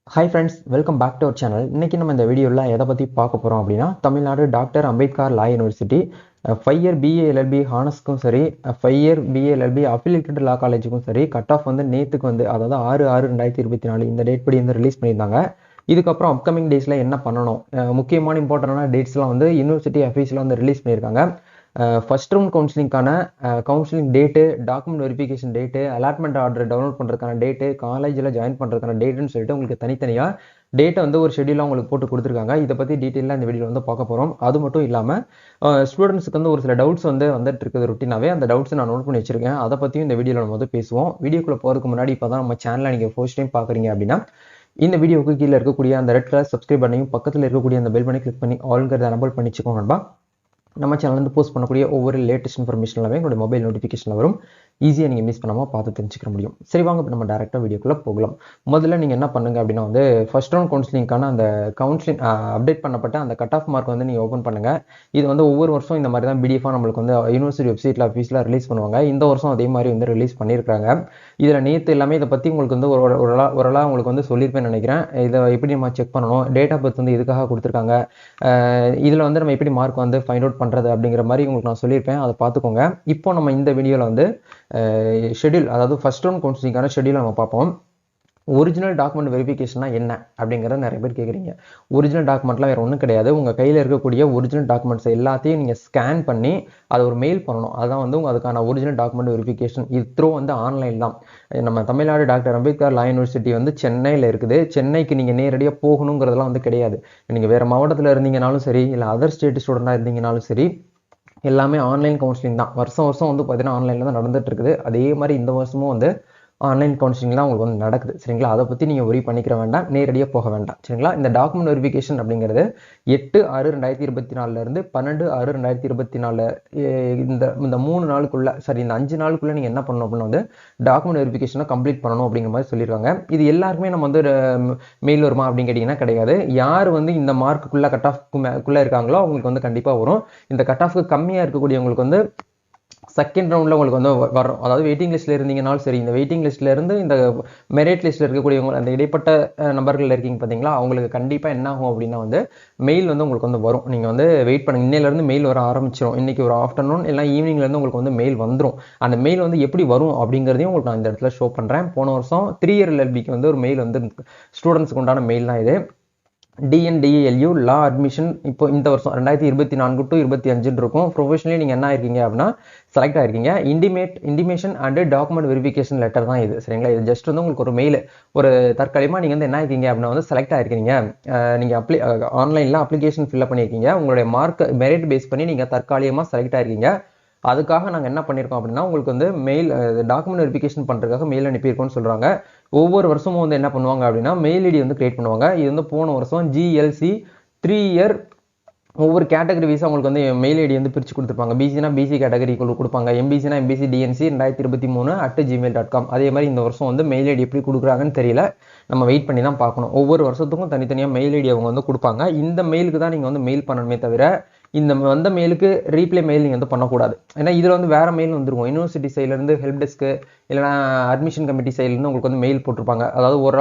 Hi friends, welcome back to our channel. இன்னைக்கு நம்ம இந்த வீடியோல எதை பத்தி பார்க்க போறோம் அப்படின்னா Tamil Nadu doctor Ambedkar law university 5 year BA LLB ஹானர்ஸ்க்கும் சரி 5 year BA LLB affiliated law காலேஜுக்கும் சரி கட் ஆஃப் வந்து நேத்துக்கு வந்து அதாவது 6/6/2024 இந்த டேட் படி வந்து ரிலீஸ் பண்ணியிருந்தாங்க. இதுக்கப்புறம் அப்கமிங் டேஸ்ல என்ன பண்ணணும், முக்கியமான இம்பார்ட்டன்டான டேட்ஸ்லாம் வந்து யூனிவர்சிட்டி அஃபீஷியலாக வந்து ரிலீஸ் பண்ணியிருக்காங்க. ஃபர்ஸ்ட் ரவுண்ட் கவுன்சிலிங்கான counselling date, document verification date, allotment order download பண்ணுறதுக்கான டேட்டு, காலேஜில் ஜாயின் பண்ணுறதுக்கான டேட்டுன்னு சொல்லிட்டு உங்களுக்கு தனித்தனியாக டேட்டை வந்து ஒரு ஷெடியூலாக உங்களுக்கு போட்டு கொடுத்துருக்காங்க. இதை பற்றி டீட்டெயிலாக இந்த வீடியோ வந்து பார்க்க போகிறோம். அது மட்டும் இல்லாமல் ஸ்டூடெண்ட்ஸுக்கு வந்து ஒரு சில டவுட்ஸ் வந்து வந்துட்டு இருக்குது ருட்டீனாகவே. அந்த டவுட்ஸ் நான் நோட் பண்ணி வச்சிருக்கேன். அதை பற்றியும் இந்த வீடியோவில் நம்ம வந்து பேசுவோம். வீடியோக்குள்ளே போகிறதுக்கு முன்னாடி இப்போ தான் நம்ம சேனலை நீங்கள் ஃபர்ஸ்ட் டைம் பார்க்குறீங்க அப்படின்னா இந்த வீடியோவுக்கு கீழே இருக்கக்கூடிய அந்த ரெட் கலர் சப்ஸ்கிரைப் பண்ணியும் பக்கத்தில் இருக்கக்கூடிய அந்த பெல் பண்ணி கிளிக் பண்ணி ஆல்ங்கிறத எனபிள் பண்ணிச்சுக்கோங்க நண்பா. நம்ம சேனல் வந்து போஸ்ட் பண்ணக்கூடிய ஒவ்வொரு லேட்டஸ்ட் இன்ஃபர்மேஷன் எல்லாமே என்னோட மொபைல் நோட்டிஃபிகேஷனில் வரும். ஈஸியாக நீங்கள் மிஸ் பண்ணாமல் பார்த்து தெரிஞ்சுக்க முடியும். சரி வாங்க இப்போ நம்ம டேரெக்டாக வீடியோக்குள்ளே போகலாம். முதல்ல நீங்கள் என்ன பண்ணுங்க அப்படின்னா வந்து ஃபர்ஸ்ட் ரவுண்ட் கவுன்சிலிங்கான அந்த கவுன்சிலிங் அப்டேட் பண்ணப்பட்ட அந்த கட் ஆஃப் மார்க் வந்து நீங்கள் ஓப்பன் பண்ணுங்கள். இது வந்து ஒவ்வொரு வருஷம் இந்த மாதிரி தான் பிடிஎஃபாக நம்மளுக்கு வந்து யூனிவர்சிட்டி வெப்சைட்டில் ஆஃபீஸில் ரிலீஸ் பண்ணுவாங்க. இந்த வருஷம் அதே மாதிரி வந்து ரிலீஸ் பண்ணியிருக்காங்க. இதில் நேற்று எல்லாமே இதை பற்றி உங்களுக்கு வந்து ஓரளவு உங்களுக்கு வந்து சொல்லியிருப்பேன்னு நினைக்கிறேன். இதை எப்படி நம்ம செக் பண்ணணும், டேட் ஆஃப் பர்த் வந்து இதுக்காக கொடுத்துருக்காங்க, இதில் வந்து நம்ம எப்படி மார்க் வந்து ஃபைண்ட் அவுட் பண்ணுறது அப்படிங்கிற மாதிரி உங்களுக்கு நான் சொல்லியிருப்பேன். அதை பார்த்துக்கோங்க. இப்போ நம்ம இந்த வீடியோவில் வந்து ஷெடியூல், அதாவது ஃபர்ஸ்ட் ரவுண்ட் கவுன்சிலிங்கான ஷெடியூல் நம்ம பார்ப்போம். ஒரிஜினல் டாக்குமெண்ட் வெரிஃபிகேஷனா என்ன அப்படிங்கிறத நிறைய பேர் கேட்குறீங்க. ஒரிஜினல் டாக்குமெண்ட்லாம் வேறு ஒன்றும் கிடையாது. உங்கள் கையில் இருக்கக்கூடிய ஒரிஜினல் டாக்குமெண்ட்ஸ் எல்லாத்தையும் நீங்கள் ஸ்கேன் பண்ணி அதை ஒரு மெயில் பண்ணணும். அதான் வந்து அதுக்கான ஒரிஜினல் டாக்குமெண்ட் வெரிஃபிகேஷன். இது த்ரூ வந்து ஆன்லைன் தான். நம்ம Tamil Nadu doctor Ambedkar law university வந்து சென்னையில் இருக்குது. சென்னைக்கு நீங்கள் நேரடியாக போகணுங்கிறதுலாம் வந்து கிடையாது. நீங்கள் வேறு மாவட்டத்தில் இருந்தீங்கனாலும் சரி, இல்லை அதர் ஸ்டேட் ஸ்டூடெண்டாக இருந்தீங்கனாலும் சரி, எல்லாமே ஆன்லைன் கவுன்சிலிங் தான். வருஷம் வந்து பார்த்தீங்கன்னா ஆன்லைனில் தான் நடந்துட்டு இருக்குது. அதே மாதிரி இந்த வருஷமும் வந்து ஆன்லைன் கவுன்சிலிங் தான் உங்களுக்கு வந்து நடக்குது. சரிங்களா, அதை பற்றி நீங்கள் ஒரி பண்ணிக்கிற வேண்டாம், நேரடியாக போக வேண்டாம். சரிங்களா, இந்த டாக்குமெண்ட் வெரிஃபிகேஷன் அப்படிங்கிறது 8/6/2024 இருந்து 12/6/2024 இந்த 3 நாளுக்குள்ள, சரி இந்த 5 நாளுக்குள்ள நீங்கள் என்ன பண்ணணும் அப்படின்னா வந்து டாக்குமெண்ட் வெரிஃபிகேஷனை கம்ப்ளீட் பண்ணணும் அப்படிங்கிற மாதிரி சொல்லியிருக்காங்க. இது எல்லாருக்குமே நம்ம வந்து மெயில் வருமா அப்படின்னு கேட்டிங்கன்னா கிடையாது. யார் வந்து இந்த மார்க்குள்ளே கட் ஆஃப்க்குள்ளே இருக்காங்களோ அவங்களுக்கு வந்து கண்டிப்பாக வரும். இந்த கட் ஆஃப்க்கு கம்மியாக இருக்கக்கூடியவங்களுக்கு வந்து செகண்ட் ரவுண்டில் உங்களுக்கு வந்து வரும். அதாவது வெயிட்டிங் லிஸ்ட்டில் இருந்தீங்கனாலும் சரி, இந்த வெயிட்டிங் லிஸ்ட்டில் இருந்து இந்த மெரிட் லிஸ்ட்டில் இருக்கக்கூடியவங்க, அந்த இடைப்பட்ட நம்பர்கள் இருக்கீங்க பார்த்தீங்களா, அவங்களுக்கு கண்டிப்பாக என்ன ஆகும் அப்படின்னா வந்து மெயில் வந்து உங்களுக்கு வந்து வரும். நீங்கள் வந்து வெயிட் பண்ணுங்க. இன்னையிலேருந்து மெயில் வர ஆரம்பிச்சிடும். இன்றைக்கி ஒரு ஆஃப்டர்நூன் இல்லை ஈவினிங்லேருந்து உங்களுக்கு வந்து மெயில் வந்துடும். அந்த மெயில் வந்து எப்படி வரும் அப்படிங்கிறதையும் உங்களுக்கு நான் இந்த இடத்துல ஷோ பண்ணுறேன். போன வருஷம் 3 இயர் LLBக்கு வந்து ஒரு மெயில் வந்து ஸ்டூடெண்ட்ஸுக்கு உண்டான மெயில் தான் இது. DNDALU லா அட்மிஷன் இப்போ இந்த வருஷம் 2024 to 25 இருக்கும். ப்ரொஃபஷனலி நீங்கள் என்ன ஆயிருக்கீங்க அப்படின்னா செலக்ட் ஆயிருக்கீங்க. Intimation and document verification letter தான் இது. சரிங்களா, இது ஜஸ்ட் வந்து உங்களுக்கு ஒரு மெயில், ஒரு தற்காலிகமாக நீங்கள் வந்து என்ன ஆயிருக்கீங்க அப்படின்னா வந்து செலக்ட் ஆயிருக்கீங்க. நீங்கள் ஆன்லைனில் அப்ளிகேஷன் ஃபில்அப் பண்ணியிருக்கீங்க. உங்களுடைய மார்க் மெரிட் பேஸ் பண்ணி நீங்கள் தற்காலிகமாக செலக்ட் ஆயிருக்கீங்க. அதுக்காக நாங்கள் என்ன பண்ணியிருக்கோம் அப்படின்னா உங்களுக்கு வந்து மெயில் டாக்குமெண்ட் வெரிஃபிகேஷன் பண்ணுறதுக்காக மெயில் அனுப்பியிருக்கோம்னு சொல்கிறாங்க. ஒவ்வொரு வருஷமும் வந்து என்ன பண்ணுவாங்க அப்படின்னா மெயில் ஐடி வந்து கிரியேட் பண்ணுவாங்க. இது வந்து போன வருஷம் GLC 3 இயர் ஒவ்வொரு கேட்டகரி வைஸாக உங்களுக்கு வந்து மெயில் ஐடி வந்து பிரித்து கொடுத்துருப்பாங்க. பிசினா பிசி கேட்டகரி கொடுப்பாங்க, எம்பிசினா எம்பிசி DNC 2023@gmail.com. அதே மாதிரி இந்த வருஷம் வந்து மெயில் ஐடி எப்படி கொடுக்குறாங்கன்னு தெரியல, நம்ம வெயிட் பண்ணி தான் பார்க்கணும். ஒவ்வொரு வருஷத்துக்கும் தனித்தனியாக மெயில் ஐடி அவங்க வந்து கொடுப்பாங்க. இந்த மெயிலுக்கு தான் நீங்கள் வந்து மெயில் பண்ணணுமே தவிர இந்த வந்த மெயிலுக்கு ரீப்ளே மெயில் நீங்கள் வந்து பண்ணக்கூடாது. ஏன்னா இதில் வந்து வேறு மெயில் வந்துருக்கும். யூனிவர்சிட்டி சைட்லேருந்து ஹெல்ப் டெஸ்க்கு இல்லைனா அட்மிஷன் கமிட்டி சைட்லேருந்து உங்களுக்கு வந்து மெயில் போட்டிருப்பாங்க. அதாவது ஒரு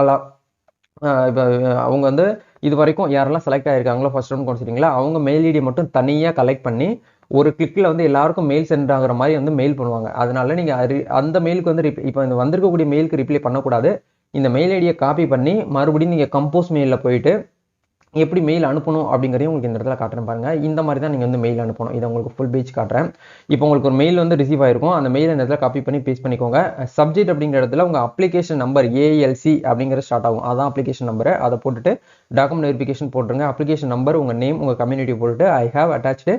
இப்போ அவங்க வந்து இது வரைக்கும் யாரெல்லாம் செலக்ட் ஆகிருக்காங்களோ ஃபர்ஸ்ட் ரவுண்ட் கவுன்சிலிங்கில் அவங்க மெயில் ஐடியை மட்டும் தனியாக கலெக்ட் பண்ணி ஒரு கிளிக்கில் வந்து எல்லாருக்கும் மெயில் சென்ட் ஆகிற மாதிரி வந்து மெயில் பண்ணுவாங்க. அதனால நீங்கள் அந்த மெயிலுக்கு வந்து இப்போ இந்த வந்திருக்கக்கூடிய மெயிலுக்கு ரிப்ளை பண்ணக்கூடாது. இந்த மெயில் ஐடியை காப்பி பண்ணி மறுபடியும் நீங்கள் கம்போஸ் மெயிலில் போயிட்டு எப்படி மெயில் அனுப்பணும் அப்படிங்கிறதையும் உங்களுக்கு இந்த இடத்துல காட்டுறேன் பாருங்க. இந்த மாதிரி தான் நீங்கள் வந்து மெயில் அனுப்பணும். இதை உங்களுக்கு ஃபுல் பேஜ் காட்டுறேன். இப்போ உங்களுக்கு ஒரு மெயில் வந்து ரிசீவ் ஆயிருக்கும். அந்த மெயில் இந்த இடத்துல காப்பி பண்ணி பேஸ்ட் பண்ணிக்கோங்க. சப்ஜெக்ட் அப்படிங்கிற இடத்துல உங்கள் அப்ளிகேஷன் நம்பர் ALC அப்படிங்கிற ஸ்டார்ட் ஆகும். அதான் அப்ளிகேஷன் நம்பரை அதை போட்டுட்டு டாக்குமெண்ட் வெரிஃபிகேஷன் போட்டுருங்க. அப்ளிகேஷன் நம்பர், உங்கள் நேம், உங்கள் கம்யூனிட்டி போட்டுட்டு I have attached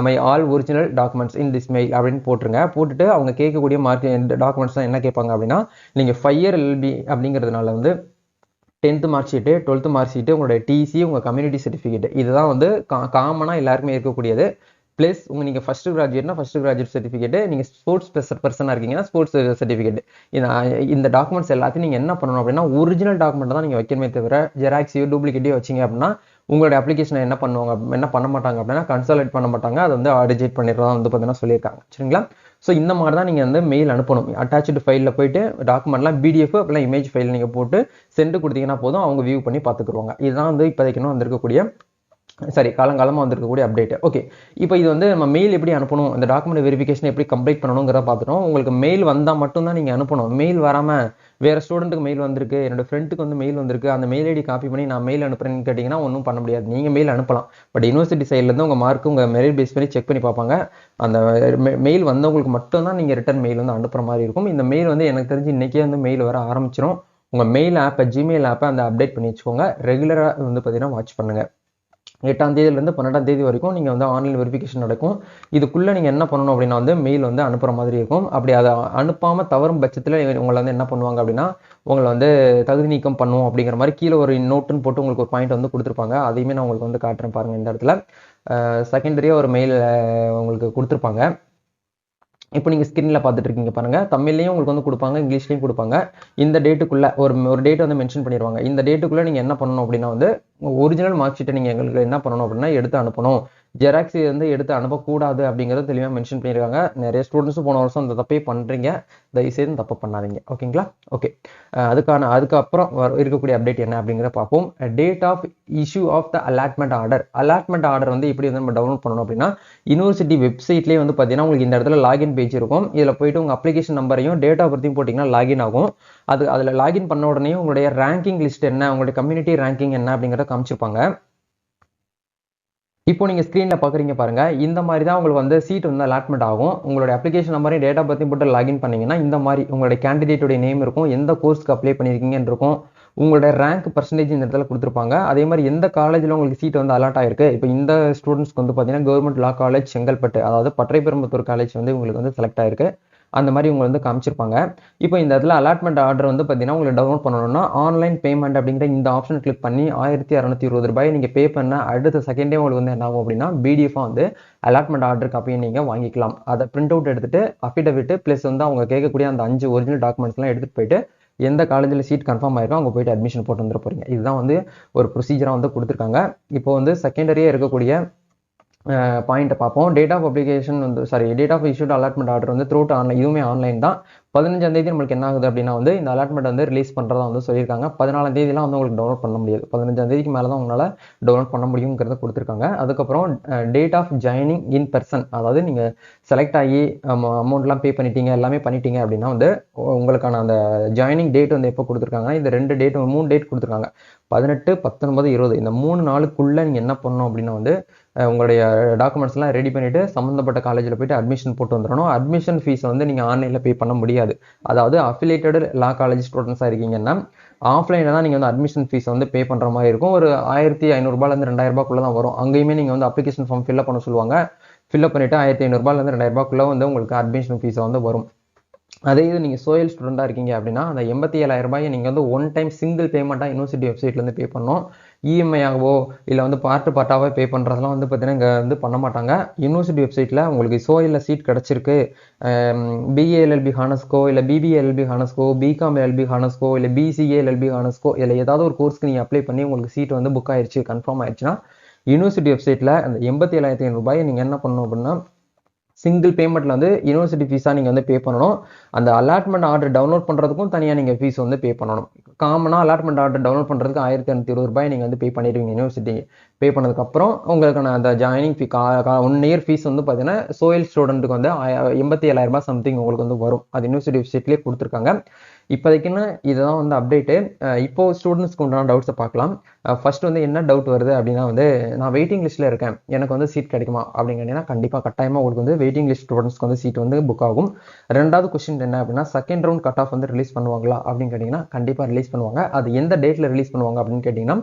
my all original documents in this mail அப்படின்னு போட்டுருங்க. போட்டுட்டு அவங்க கேட்கக்கூடிய டாக்குமெண்ட்ஸ் தான் என்ன கேட்பாங்க அப்படின்னா நீங்கள் 5 இயர் LLB அப்படிங்கிறதுனால வந்து 10th mark sheet, 12th mark sheet, உங்களுடைய TC, உங்கள் கம்யூனிட்டி சர்டிஃபிகேட், இதுதான் வந்து காமனாக எல்லாருக்குமே இருக்கக்கூடியது. ப்ளஸ் நீங்கள் ஃபஸ்ட்டு கிராஜுவேட்னா ஃபஸ்ட்டு கிராஜுவேட் சர்டிஃபிகேட், நீங்கள் ஸ்போர்ட்ஸ் பர்சனாக இருக்கீங்கன்னா ஸ்போர்ட்ஸ் சர்டிஃபிகேட். இந்த டாக்குமெண்ட்ஸ் எல்லாத்தையும் நீங்கள் என்ன பண்ணணும் அப்படின்னா ஒரிஜினல் டாக்குமெண்ட் தான் நீங்கள் வைக்கணுமே தவிர ஜெராக்ஸையோ டூப்ளிகேட்டையோ வச்சிங்க அப்படின்னா உங்களுடைய அப்ளிகேஷனை என்ன பண்ணுவாங்க, என்ன பண்ண மாட்டாங்க அப்படின்னா கன்சாலிடேட் பண்ண மாட்டாங்க, அதை வந்து ரிஜெக்ட் பண்ணிடுறதா வந்து பார்த்தீங்கன்னா சொல்லியிருக்காங்க. சரிங்களா? ஸோ இந்த மாதிரி தான் நீங்கள் வந்து மெயில் அனுப்பணும். அட்டாச்சு ஃபைலில் போயிட்டு டாக்குமெண்ட்லாம் பிடிஎஃப் அப்படிலாம் இமேஜ் ஃபைல் நீங்கள் போட்டு சென்ட் கொடுத்தீங்கன்னா போதும், அவங்க வியூ பண்ணி பார்த்துக்குருவாங்க. இதுதான் வந்து இப்போதைக்கு வந்திருக்கக்கூடிய காலங்காலமாக வந்திருக்கக்கூடிய அப்டேட். ஓகே, இப்போ இது வந்து நம்ம மெயில் எப்படி அனுப்பணும், இந்த டாக்குமெண்ட் வெரிஃபிகேஷன் எப்படி கம்ப்ளீட் பண்ணணுங்கிறத பார்த்துட்டோம். உங்களுக்கு மெயில் வந்தால் மட்டும்தான் நீங்கள் அனுப்பணும். மெயில் வராமல் வேறு ஸ்டூடெண்ட்டுக்கு மெயில் வந்திருக்கு, என்னோட ஃப்ரெண்டுக்கு வந்து மெயில் வந்திருக்கு, அந்த மெயில் ஐடி காப்பி பண்ணி நான் மெயில் அனுப்புறேன்னு கேட்டிங்கன்னா ஒன்றும் பண்ண முடியாது. நீங்கள் மெயில் அனுப்பலாம், பட் யூனிவர்சிட்டி சைட்லேருந்து உங்கள் மார்க் உங்கள் மெரிட் பேஸ் பண்ணி செக் பண்ணி பார்ப்பாங்க. அந்த மெயில் வந்தவங்களுக்கு மட்டும்தான் நீங்கள் ரிட்டன் மெயில் வந்து அனுப்புகிற மாதிரி இருக்கும். இந்த மெயில் வந்து எனக்கு தெரிஞ்சு இன்றைக்கே வந்து மெயில் வர ஆரம்பிச்சிடும். உங்கள் மெயில் ஆப்பை, ஜிமெயில் ஆப்பை அந்த அப்டேட் பண்ணி வச்சுக்கோங்க. ரெகுலராக வந்து பார்த்தீங்கன்னா வாட்ச் பண்ணுங்கள். 8ஆம் தேதியிலேருந்து 12ஆம் தேதி வரைக்கும் நீங்கள் வந்து ஆன்லைன் வெரிஃபிகேஷன் நடக்கும். இதுக்குள்ளே நீங்கள் என்ன பண்ணணும் அப்படின்னா வந்து மெயில் வந்து அனுப்புகிற மாதிரி இருக்கும். அப்படி அதை அனுப்பாமல் தவறும் பட்சத்தில் உங்களை வந்து என்ன பண்ணுவாங்க அப்படின்னா உங்களை வந்து தகுதி நீக்கம் பண்ணுவோம் அப்படிங்கிற மாதிரி கீழே ஒரு நோட்டுன்னு போட்டு உங்களுக்கு ஒரு பாயிண்ட் வந்து கொடுத்துருப்பாங்க. அதையுமே நான் உங்களுக்கு வந்து காட்டுறேன் பாருங்கள். இந்த இடத்துல செகண்டரியாக ஒரு மெயில் உங்களுக்கு கொடுத்துருப்பாங்க. இப்போ நீங்கள் ஸ்க்ரீனில் பார்த்துட்டு இருக்கீங்க பாருங்கள். தமிழ்லையும் உங்களுக்கு வந்து கொடுப்பாங்க, இங்கிலீஷ்லையும் கொடுப்பாங்க. இந்த டேட்டுக்குள்ளே ஒரு டேட் வந்து மென்ஷன் பண்ணிடுவாங்க. இந்த டேட்டுக்குள்ளே நீங்கள் என்ன பண்ணணும் அப்படின்னா வந்து ஒரிஜினல் மார்க் ஷீட்டை நீங்கள் எங்களுக்கு என்ன பண்ணணும் அப்படின்னா எடுத்து அனுப்பணும். ஜெராக்ஸ் வந்து எடுத்து அனுப்பக்கூடாது அப்படிங்கிறத தெளிவாக மென்ஷன் பண்ணியிருக்காங்க. நிறைய ஸ்டூடெண்ட்ஸும் போன வருஷம் அந்த தப்பே பண்ணுறீங்க. தயவுசெய்து தப்பு பண்ணாதீங்க. ஓகேங்களா? ஓகே, அதுக்கப்புறம் இருக்கக்கூடிய அப்டேட் என்ன அப்படிங்கிறத பார்ப்போம். Date of issue of the allotment order. Allotment order வந்து எப்படி வந்து நம்ம டவுன்லோட் பண்ணணும் அப்படின்னா யூனிவர்சிட்டி வெப்சைட்லேயே வந்து பார்த்தீங்கன்னா உங்களுக்கு இந்த இடத்துல லாகின் பேஜ் இருக்கும். இதில் போயிட்டு உங்கள் அப்ளிகேஷன் நம்பரையும் டேட் ஆஃப் பர்த்தையும் போட்டிங்கன்னா லாகின் ஆகும். அதில் லாகின் பண்ண உடனே உங்களுடைய ரேங்கிங் லிஸ்ட் என்ன, உங்களுடைய கம்யூனிட்டி ரேங்கிங் என்ன அப்படிங்கிறத காமிச்சிருப்பாங்க. இப்போ நீங்கள் ஸ்க்ரீனில் பார்க்குறீங்க பாருங்கள். இந்த மாதிரி தான் உங்களுக்கு வந்து சீட் வந்து அலாட்மெண்ட் ஆகும். உங்களுடைய அப்ளிகேஷன் நம்பரையும் டேட் ஆஃப் பர்த்தையும் போட்டு லாகின் பண்ணிங்கன்னா இந்த மாதிரி உங்களுடைய கேண்டிடேட்டுடைய நேம் இருக்கும், எந்த கோர்ஸ்க்கு அப்ளை பண்ணியிருக்கீங்கன்னு இருக்கும், உங்களோட ரேங்க் பர்சன்டேஜ் இந்த இடத்துல கொடுத்துருப்பாங்க. அதே மாதிரி எந்த காலேஜில் உங்களுக்கு சீட் வந்து அலாட் ஆயிருக்கு. இப்போ இந்த ஸ்டூடெண்ட்ஸ்க்கு வந்து பார்த்தீங்கன்னா கவர்மெண்ட் லா காலேஜ் செங்கல்பட்டு, அதாவது பற்றைப்பெரும்புத்தூர் காலேஜ் வந்து உங்களுக்கு வந்து செலக்ட் ஆயிருக்கு. அந்த மாதிரி உங்களை வந்து காமிச்சிருப்பாங்க. இப்போ இந்த இடத்துல அலாட்மெண்ட் ஆர்டர் வந்து பார்த்தீங்கன்னா உங்களுக்கு டவுன்லோட் பண்ணணும்னா ஆன்லைன் பேமெண்ட் அப்படிங்கிற இந்த ஆப்ஷன் கிளிக் பண்ணி 1620 ரூபாய் நீங்கள் பே பண்ண அடுத்த செகண்டே உங்களுக்கு வந்து என்ன ஆகும் அப்படின்னா பிடிஎஃபாக வந்து அலாட்மெண்ட் ஆர்டர் காப்பியை நீங்கள் வாங்கிக்கலாம். அதை பிரிண்ட் அவுட் எடுத்துட்டு அஃபிடவிட் ப்ளஸ் வந்து அவங்க கேட்கக்கூடிய அந்த 5 ஒரிஜினல் டாக்குமெண்ட்ஸ்லாம் எடுத்துகிட்டு போயிட்டு எந்த காலேஜில் சீட் கன்ஃபார்ம் ஆயிருக்கோ அங்கே போயிட்டு அட்மிஷன் போட்டு வந்துட போகிறீங்க. இதுதான் வந்து ஒரு ப்ரொசீஜராக வந்து கொடுத்துருக்காங்க. இப்போ வந்து செகண்டரியாக இருக்கக்கூடிய பாயிண்ட்டை பார்ப்போம். டேட் ஆஃப் அப்ளிகேஷன் வந்து date of issued allotment order வந்து த்ரூ ஆன்லைன், இதுவுமே ஆன்லைன் தான். 15ஆம் தேதி நம்மளுக்கு என்ன ஆகுது அப்படின்னா வந்து இந்த அலாட்மெண்ட் வந்து ரிலீஸ் பண்ணுறதா வந்து சொல்லியிருக்காங்க. 14ஆம் தேதிலாம் வந்து உங்களுக்கு டவுன்லோட் பண்ண முடியாது. 15ஆம் தேதிக்கு மேலே தான் உங்களால் டவுன்லோட் பண்ண முடியுங்கிறத கொடுத்துருக்காங்க. அதுக்கப்புறம் date of joining in person, அதாவது நீங்கள் செலக்ட் ஆகி அமௌண்ட்லாம் பே பண்ணிட்டீங்க, எல்லாமே பண்ணிட்டீங்க அப்படின்னா வந்து உங்களுக்கான அந்த ஜாயினிங் டேட் வந்து எப்போ கொடுத்துருக்காங்கன்னா இந்த 3 டேட் கொடுத்துருக்காங்க. 18, 19, 20 இந்த 3 நாளுக்குள்ளே நீங்கள் என்ன பண்ணணும் அப்படின்னா வந்து உங்களுடைய டாக்குமெண்ட்ஸ்லாம் ரெடி பண்ணிவிட்டு சம்மந்தப்பட்ட காலேஜில் போய்ட்டு அட்மிஷன் போட்டு வந்துடணும். அட்மிஷன் ஃபீஸை வந்து நீங்கள் ஆன்லைனில் பே பண்ண முடியாது. அதாவது அஃபிலியேட்டட் லா காலேஜ் ஸ்டூடெண்ட்ஸாக இருக்கீங்கன்னா ஆஃப்லைனில் தான் நீங்கள் வந்து அட்மிஷன் ஃபீஸை வந்து பே பண்ணுற மாதிரி இருக்கும். ஒரு 1500 2000 ரூபாய்க்குள்ளே தான் வரும். அங்கேயுமே நீங்கள் வந்து அப்ளிகேஷன் ஃபார்ம் ஃபில்அப் பண்ண சொல்லுவாங்க. ஃபில்அப் பண்ணிவிட்டு 1500 2000 ரூபாய்க்குள்ளே வந்து உங்களுக்கு அட்மிஷன் ஃபீஸை வந்து வரும். அதே இது நீங்கள் சோயல் ஸ்டூடெண்ட்டாக இருக்கீங்க அப்படின்னா அந்த 87,000 ரூபாயை நீங்கள் வந்து ஒன் டைம் சிங்கிள் பேமெண்ட்டாக யூனிவர்சிட்டி வெப்சைட்லேருந்து பே பண்ணணும். இஎம்ஐ ஆகவோ இல்லை வந்து பார்ட்டாகவே பே பண்ணுறதுலாம் வந்து பார்த்தீங்கன்னா இங்கே வந்து பண்ண மாட்டாங்க. யூனிவர்சிட்டி வெப்சைட்டில் உங்களுக்கு சோயலில் சீட் கிடச்சிருக்கு, பிஏஎல்எல்பி ஹானஸ்கோ இல்லை பிபிஎல்எல்பி ஹானஸ்கோ, பிகாம் எல்பி ஹானஸ்கோ இல்லை பிசிஏஎல்பி ஹானஸ்கோ இல்லை ஏதாவது ஒரு கோர்ஸ்க்கு நீங்கள் அப்ளை பண்ணி உங்களுக்கு சீட் வந்து புக் ஆயிடுச்சு, கன்ஃபார்ம் ஆயிடுச்சுன்னா யூனிவர்சிட்டி வெப்சைட்டில் அந்த 87,500 ரூபாயை நீங்கள் என்ன பண்ணணும் அப்படின்னா சிங்கிள் பேமெண்ட்டில் வந்து யூனிவர்சிட்டி ஃபீஸாக நீங்கள் வந்து பே பண்ணணும். அந்த அலாட்மெண்ட் ஆர்டர் டவுன்லோட் பண்ணுறதுக்கும் தனியாக நீங்கள் ஃபீஸ் வந்து பே பண்ணணும். காமனாக அலாட்மெண்ட் ஆர்டர் டவுன்லோட் பண்ணுறதுக்கு 1520 ரூபாய் நீங்கள் வந்து பே பண்ணிடுவீங்க. யூனிவர்சிட்டி பே பண்ணதுக்கப்புறம் உங்களுக்கான அந்த ஜாயினிங் ஃபீ 1 இயர் ஃபீஸ் வந்து பார்த்தீங்கன்னா சோயல் ஸ்டூடெண்ட்டுக்கு வந்து 87,000 ரூபாய் சம்திங் உங்களுக்கு வந்து வரும். அது யூனிவர்சிட்டி வெப்சைட்லேயே கொடுத்துருக்காங்க. இப்போதைக்குன்னு இதுதான் வந்து அப்டேட்டு. இப்போது ஸ்டூடெண்ட்ஸ்க்கு உண்டான டவுட்ஸை பார்க்கலாம். ஃபர்ஸ்ட் வந்து என்ன டவுட் வருது அப்படின்னா வந்து நான் வெயிட்டிங் லிஸ்ட்டில் இருக்கேன், எனக்கு வந்து சீட் கிடைக்குமா அப்படின்னு கேட்டிங்கன்னா கண்டிப்பாக கட்டாயமாக உங்களுக்கு வந்து வெயிட்டிங் லிஸ்ட் ஸ்டூடெண்ட்ஸ்க்கு வந்து சீட் வந்து புக் ஆகும். ரெண்டாவது கொஸ்டின் என்ன அப்படின்னா செகண்ட் ரவுண்ட் கட் ஆஃப் வந்து ரிலீஸ் பண்ணுவாங்களா அப்படின்னு கேட்டிங்கன்னா கண்டிப்பாக ரிலீஸ் பண்ணுவாங்க. அது எந்த டேட்டில் ரிலீஸ் பண்ணுவாங்க அப்படின்னு கேட்டிங்கன்னா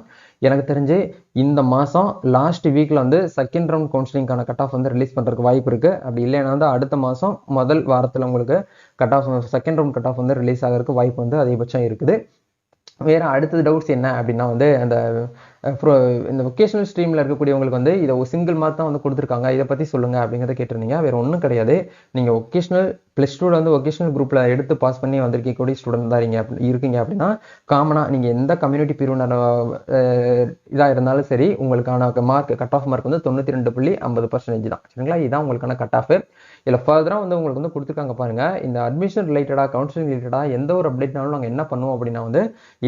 எனக்கு தெரிஞ்சு இந்த மாதம் லாஸ்ட் வீக்கில் வந்து செகண்ட் ரவுண்ட் கவுன்சிலிங்கான கட் ஆஃப் வந்து ரிலீஸ் பண்ணுறதுக்கு வாய்ப்பு இருக்குது. அப்படி இல்லைன்னா வந்து அடுத்த மாதம் முதல் வாரத்தில் உங்களுக்கு cut off second round cut off வந்து ரிலீஸ் ஆகிறதுக்கு வாய்ப்பு வந்து அதிகபட்சம் இருக்குது. வேறு அடுத்தது டவுட்ஸ் என்ன அப்படின்னா வந்து அந்த இந்த வொகேஷனல் ஸ்ட்ரீமில் இருக்கக்கூடியவங்களுக்கு வந்து இதை ஒரு சிங்கிள் மார்க் தான் வந்து கொடுத்துருக்காங்க, இதை பற்றி சொல்லுங்கள் அப்படிங்கிறத கேட்டிருந்தீங்க. வேறு ஒன்றும் கிடையாது. நீங்கள் வொகேஷனல் +2 வந்து வொகேஷனல் குரூப்பில் எடுத்து பாஸ் பண்ணி வந்திருக்கக்கூடிய ஸ்டூடெண்ட் தான் இருக்கீங்க அப்படின்னா காமனாக நீங்கள் எந்த கம்யூனிட்டி பிரிவினர் இதாக இருந்தாலும் சரி, உங்களுக்கான மார்க் கட் ஆஃப் மார்க் வந்து 92.50% தான். சரிங்களா? இதுதான் உங்களுக்கான கட் ஆஃப். இதில் ஃபர்தராக வந்து உங்களுக்கு வந்து கொடுத்துருக்காங்க பாருங்கள். இந்த அட்மிஷன் ரிலேட்டடாக, கவுன்சிலிங் ரிலேட்டடாக எந்த ஒரு அப்டேட்னாலும் நாங்கள் என்ன பண்ணுவோம் அப்படின்னா வந்து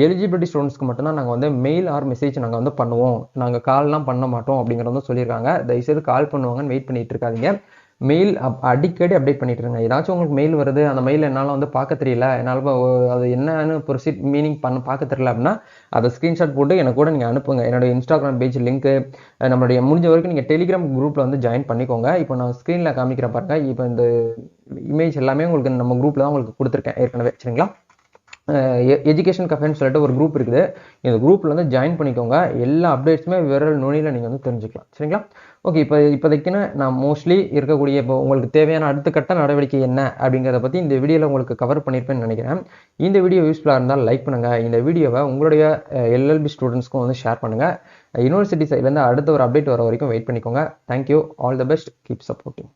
எலிஜிபிலிட்டி ஸ்டூடெண்ட்ஸ்க்கு மட்டும்தான் நாங்கள் வந்து மெயில் ஆர் மெசேஜ் நாங்கள் வந்து பண்ணுவோம், நாங்கள் கால்லாம் பண்ண மாட்டோம் அப்படிங்கிறத வந்து சொல்லியிருக்காங்க. தயவுசெய்து கால் பண்ணுவாங்கன்னு வெயிட் பண்ணிட்டு இருக்காதீங்க. மெயில் அடிக்கடி அப்டேட் பண்ணிட்டு இருங்க. ஏதாச்சும் உங்களுக்கு மெயில் வருது, அந்த மெயில் என்னால் வந்து பார்க்க தெரியல, என்னால் அது என்னன்னு ப்ரொசீட் மீனிங் பார்க்க தெரியல அப்படின்னா அதை ஸ்க்ரீன்ஷாட் போட்டு எனக்கு கூட நீங்கள் அனுப்புங்க. என்னோட இன்ஸ்டாகிராம் பேஜ் லிங்க்கு, நம்மளுடைய முடிஞ்ச வரைக்கும் நீங்கள் டெலிகிராம் குரூப்பில் வந்து ஜாயின் பண்ணிக்கோங்க. இப்போ நான் ஸ்க்ரீனில் காமிக்கிறேன் பாருங்க. இப்போ இந்த இமேஜ் எல்லாமே உங்களுக்கு நம்ம குரூப்பில் தான் உங்களுக்கு கொடுத்துருக்கேன் ஏற்கனவே. சரிங்களா? எஜுகேஷன் கஃபேன்னு சொல்லிட்டு ஒரு குரூப் இருக்குது. இந்த குரூப்பில் வந்து ஜாயின் பண்ணிக்கோங்க. எல்லா அப்டேட்ஸுமே விரல் நுனியில் நீங்கள் வந்து தெரிஞ்சுக்கலாம். சரிங்களா? ஓகே. இப்போதைக்குன்னு நான் மோஸ்ட்லி இருக்கக்கூடிய இப்போ உங்களுக்கு தேவையான அடுத்த கட்ட நடவடிக்கை என்ன அப்படிங்கிறத பற்றி இந்த வீடியோவில் உங்களுக்கு கவர் பண்ணியிருப்பேன்னு நினைக்கிறேன். இந்த வீடியோ யூஸ்ஃபுல்லாக இருந்தால் லைக் பண்ணுங்கள். இந்த வீடியோவை உங்களுடைய LLB ஸ்டூடெண்ட்ஸ்க்கும் வந்து ஷேர் பண்ணுங்கள். யூனிவர்சிட்டி சைட்லேருந்து அடுத்த ஒரு அப்டேட் வர வரைக்கும் வெயிட் பண்ணிக்கோங்க. Thank you. All the best. Keep supporting.